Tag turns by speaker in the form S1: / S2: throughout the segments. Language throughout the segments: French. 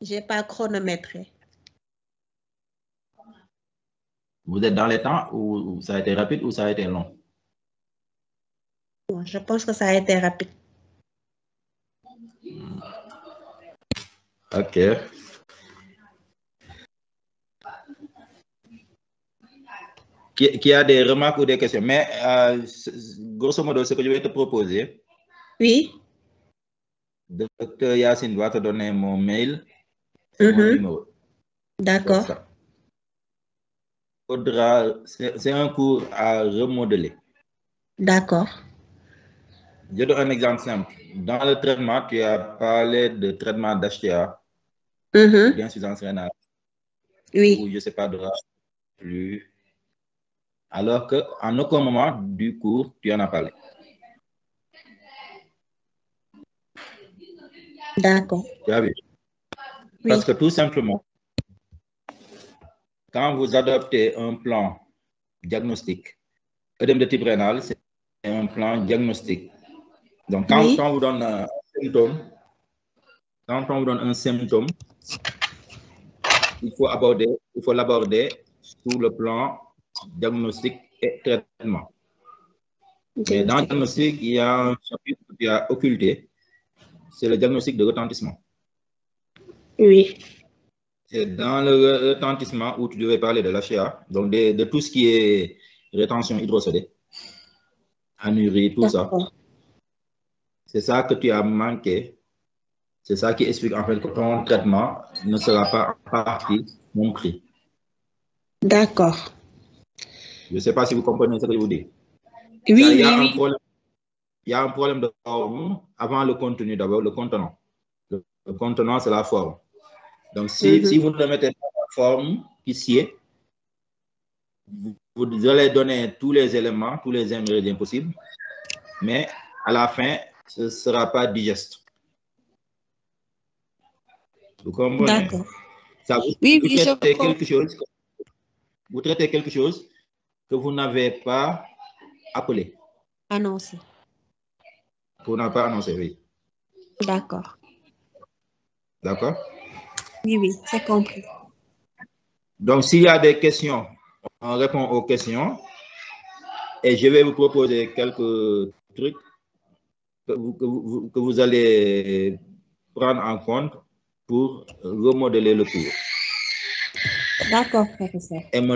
S1: J'ai pas chronométré.
S2: Vous êtes dans les temps ou ça a été rapide ou ça a été long?
S1: Bon, je pense que ça a été rapide.
S2: Ok. Qui a des remarques ou des questions? Mais grosso modo, ce que je vais te proposer.
S1: Oui.
S2: Docteur Yacine doit te donner mon mail et mon numéro.
S1: D'accord.
S2: C'est un cours à remodeler.
S1: D'accord.
S2: Je donne un exemple simple. Dans le traitement, tu as parlé de traitement d'HTA, d'insuffisance rénale.
S1: Oui.
S2: Ou je ne sais pas de plus. Alors qu'en aucun moment du cours, tu en as parlé.
S1: D'accord.
S2: Tu as vu?
S1: Oui.
S2: Parce que tout simplement, quand vous adoptez un plan diagnostique, œdème de type rénal, c'est un plan diagnostique. Donc, quand on vous donne un symptôme, il faut l'aborder sous le plan diagnostic et traitement. Mais dans le diagnostic, il y a un chapitre que tu as occulté, c'est le diagnostic de retentissement.
S1: Oui.
S2: C'est dans le retentissement où tu devais parler de l'HA, donc de tout ce qui est rétention hydrosodée, anurie, tout ça. C'est ça que tu as manqué. C'est ça qui explique en fait que ton traitement ne sera pas en partie compris.
S1: D'accord.
S2: Je ne sais pas si vous comprenez ce que je vous dis.
S1: Oui,
S2: Il y a un problème de forme avant le contenu, d'abord, le contenant. Le contenant, c'est la forme. Donc, si vous ne mettez pas la forme ici, vous allez donner tous les éléments, tous les ingrédients possibles, mais à la fin, ce ne sera pas digeste. Vous comprenez?
S1: D'accord.
S2: Ça, vous traitez quelque chose que vous n'avez pas appelé.
S1: Annoncé.
S2: Vous n'avez pas annoncé, oui.
S1: D'accord.
S2: D'accord?
S1: Oui, c'est compris.
S2: Donc, s'il y a des questions, on répond aux questions et je vais vous proposer quelques trucs que vous allez prendre en compte pour remodeler le cours.
S1: D'accord, professeur.
S2: Et me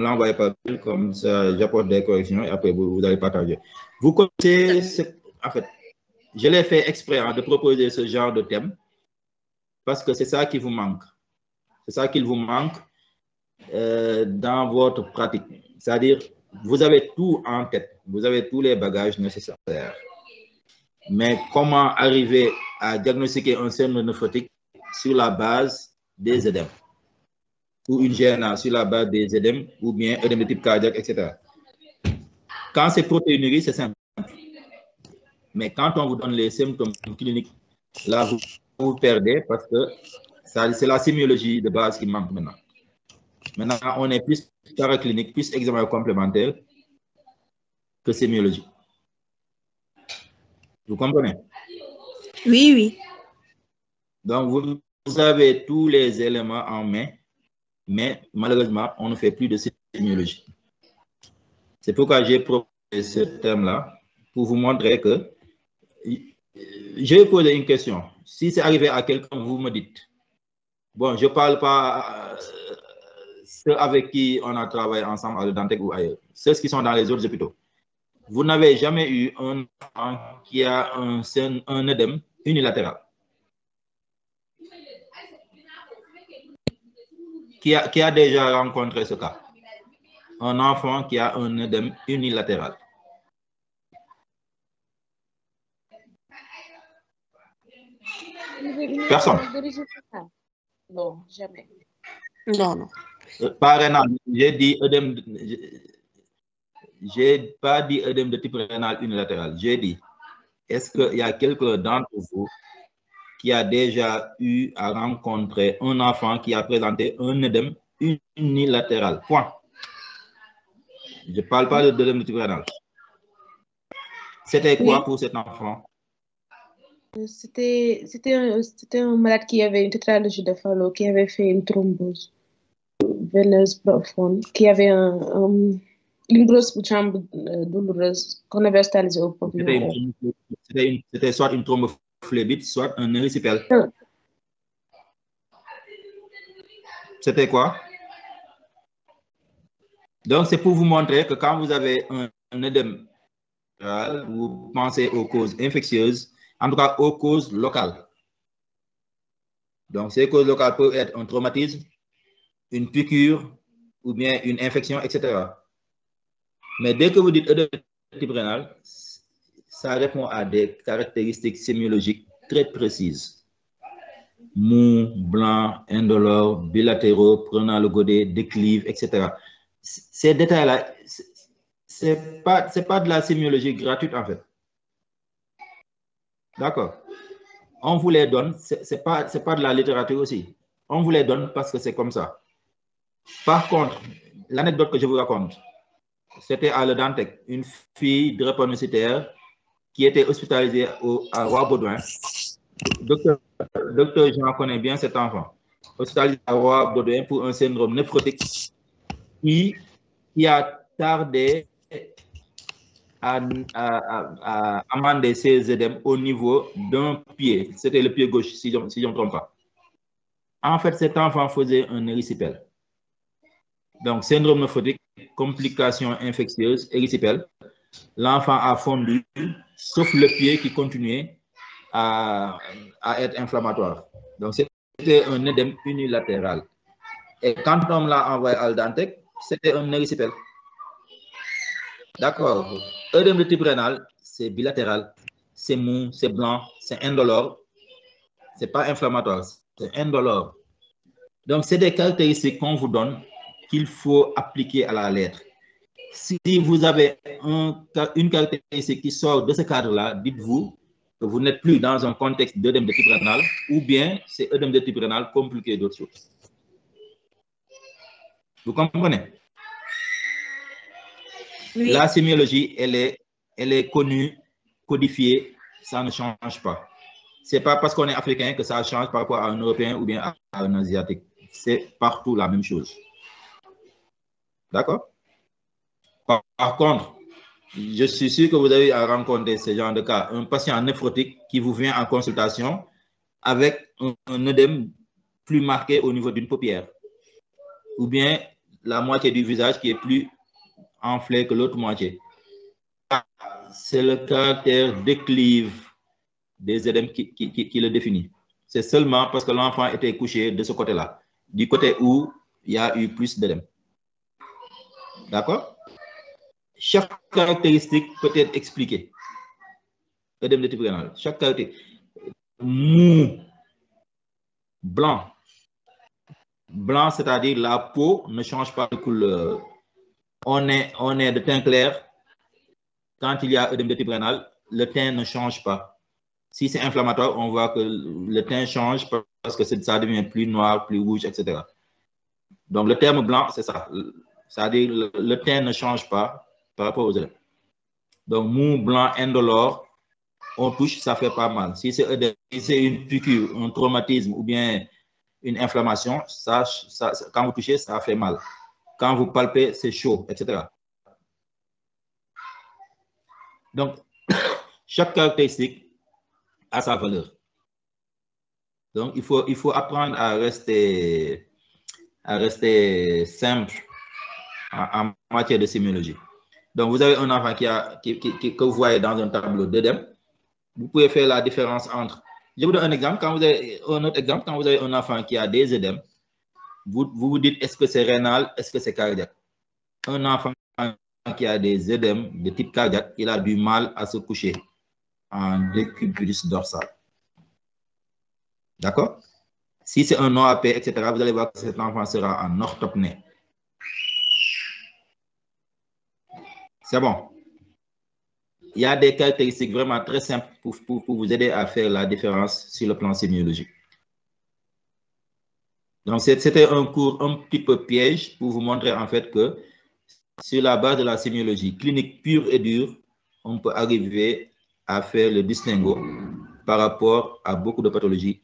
S2: l'envoyer par mail, comme ça j'apporte des corrections et après vous allez partager. Vous connaissez, en fait, je l'ai fait exprès de proposer ce genre de thème parce que c'est ça qui vous manque. C'est ça qu'il vous manque dans votre pratique. C'est-à-dire, vous avez tout en tête, vous avez tous les bagages nécessaires. Mais comment arriver à diagnostiquer un syndrome néphrotique sur la base des œdèmes ou une GNA sur la base des œdèmes ou bien œdème de type cardiaque, etc. Quand c'est protéinurie, c'est simple. Mais quand on vous donne les symptômes cliniques, là, vous perdez parce que c'est la sémiologie de base qui manque maintenant. Maintenant, on est plus paraclinique, plus examen complémentaire que sémiologie. Vous comprenez?
S1: Oui, oui.
S2: Donc, vous avez tous les éléments en main, mais malheureusement, on ne fait plus de sémiologie. C'est pourquoi j'ai proposé ce thème-là pour vous montrer que je vais poser une question. Si c'est arrivé à quelqu'un, vous me dites. Bon, je ne parle pas ceux avec qui on a travaillé ensemble à le Dantec ou ailleurs, ceux qui sont dans les autres hôpitaux. Vous n'avez jamais eu un enfant qui a un œdème unilatéral. Qui a déjà rencontré ce cas? Un enfant qui a un œdème unilatéral. Personne.
S1: Non, jamais. Non, non.
S2: Pas rénal. J'ai dit œdème. J'ai pas dit œdème de type rénal unilatéral. J'ai dit, est-ce qu'il y a quelqu'un d'entre vous qui a déjà eu à rencontrer un enfant qui a présenté un œdème unilatéral? Point. Je ne parle pas de l'œdème de type rénal. C'était quoi pour cet enfant?
S1: C'était un malade qui avait une tétralogie de Fallot, qui avait fait une thrombose veineuse profonde, qui avait une grosse chambre douloureuse qu'on avait hospitalisée au pavillon.
S2: C'était soit une thrombophlébite, soit un érysipèle. C'était quoi? Donc, c'est pour vous montrer que quand vous avez un œdème, vous pensez aux causes infectieuses, en tout cas aux causes locales. Donc, ces causes locales peuvent être un traumatisme, une piqûre ou bien une infection, etc. Mais dès que vous dites œdème de type rénal, ça répond à des caractéristiques sémiologiques très précises. Mou, blanc, indolore, bilatéraux, prenant le godet, déclive, etc. Ces détails-là, c'est pas de la sémiologie gratuite en fait. D'accord? On vous les donne, c'est pas de la littérature aussi. On vous les donne parce que c'est comme ça. Par contre, l'anecdote que je vous raconte, c'était à Le Dantec, une fille drépanocytaire qui était hospitalisée à Roi-Baudouin. Docteur Jean connaît bien cet enfant. Hospitalisé à Roi-Baudouin pour un syndrome néphrotique qui a tardé à amender ses œdèmes au niveau d'un pied. C'était le pied gauche, si je ne me trompe pas. En fait, cet enfant faisait un érysipèle. Donc, syndrome néphrotique, complications infectieuses, érysipèle. L'enfant a fondu, sauf le pied qui continuait à être inflammatoire. Donc, c'était un œdème unilatéral. Et quand on l'a envoyé à Le Dantec, c'était un érysipèle. D'accord. Œdème de type rénal, c'est bilatéral, c'est mou, c'est blanc, c'est indolore. C'est pas inflammatoire, c'est indolore. Donc, c'est des caractéristiques qu'on vous donne qu'il faut appliquer à la lettre. Si vous avez une caractéristique qui sort de ce cadre-là, dites-vous que vous n'êtes plus dans un contexte d'œdème de type rénal ou bien c'est œdème de type rénal compliqué d'autres choses. Vous comprenez? Oui. La sémiologie, elle est connue, codifiée, ça ne change pas. Ce n'est pas parce qu'on est africain que ça change par rapport à un Européen ou bien à un Asiatique. C'est partout la même chose. D'accord? Par contre, je suis sûr que vous avez rencontré ce genre de cas. Un patient néphrotique qui vous vient en consultation avec un œdème plus marqué au niveau d'une paupière. Ou bien la moitié du visage qui est plus enflé que l'autre moitié. C'est le caractère déclive des œdèmes qui le définit. C'est seulement parce que l'enfant était couché de ce côté-là, du côté où il y a eu plus d'œdèmes. D'accord? Chaque caractéristique peut être expliquée. Œdème de type rénal. Chaque caractéristique. Mou, blanc. Blanc, c'est-à-dire la peau ne change pas de couleur. On est de teint clair. Quand il y a œdème de type rénal, le teint ne change pas. Si c'est inflammatoire, on voit que le teint change parce que ça devient plus noir, plus rouge, etc. Donc, le terme blanc, c'est ça. C'est-à-dire le teint ne change pas par rapport aux œdèmes. Donc, mou, blanc, indolore, on touche, ça fait pas mal. Si c'est une piqûre, un traumatisme ou bien une inflammation, quand vous touchez, ça fait mal. Quand vous palpez, c'est chaud, etc. Donc, chaque caractéristique a sa valeur. Donc, il faut apprendre à rester simple en matière de sémiologie. Donc, vous avez un enfant que vous voyez dans un tableau d'œdème. Vous pouvez faire la différence entre... Je vous donne un exemple. Quand vous avez un autre exemple, quand vous avez un enfant qui a des œdèmes, vous vous dites, est-ce que c'est rénal, est-ce que c'est cardiaque? Un enfant qui a des œdèmes de type cardiaque, il a du mal à se coucher en décubitus dorsal. D'accord? Si c'est un OAP, etc., vous allez voir que cet enfant sera en orthopnée. C'est bon. Il y a des caractéristiques vraiment très simples pour vous aider à faire la différence sur le plan sémiologique. Donc, c'était un cours un petit peu piège pour vous montrer en fait que sur la base de la sémiologie clinique pure et dure, on peut arriver à faire le distinguo par rapport à beaucoup de pathologies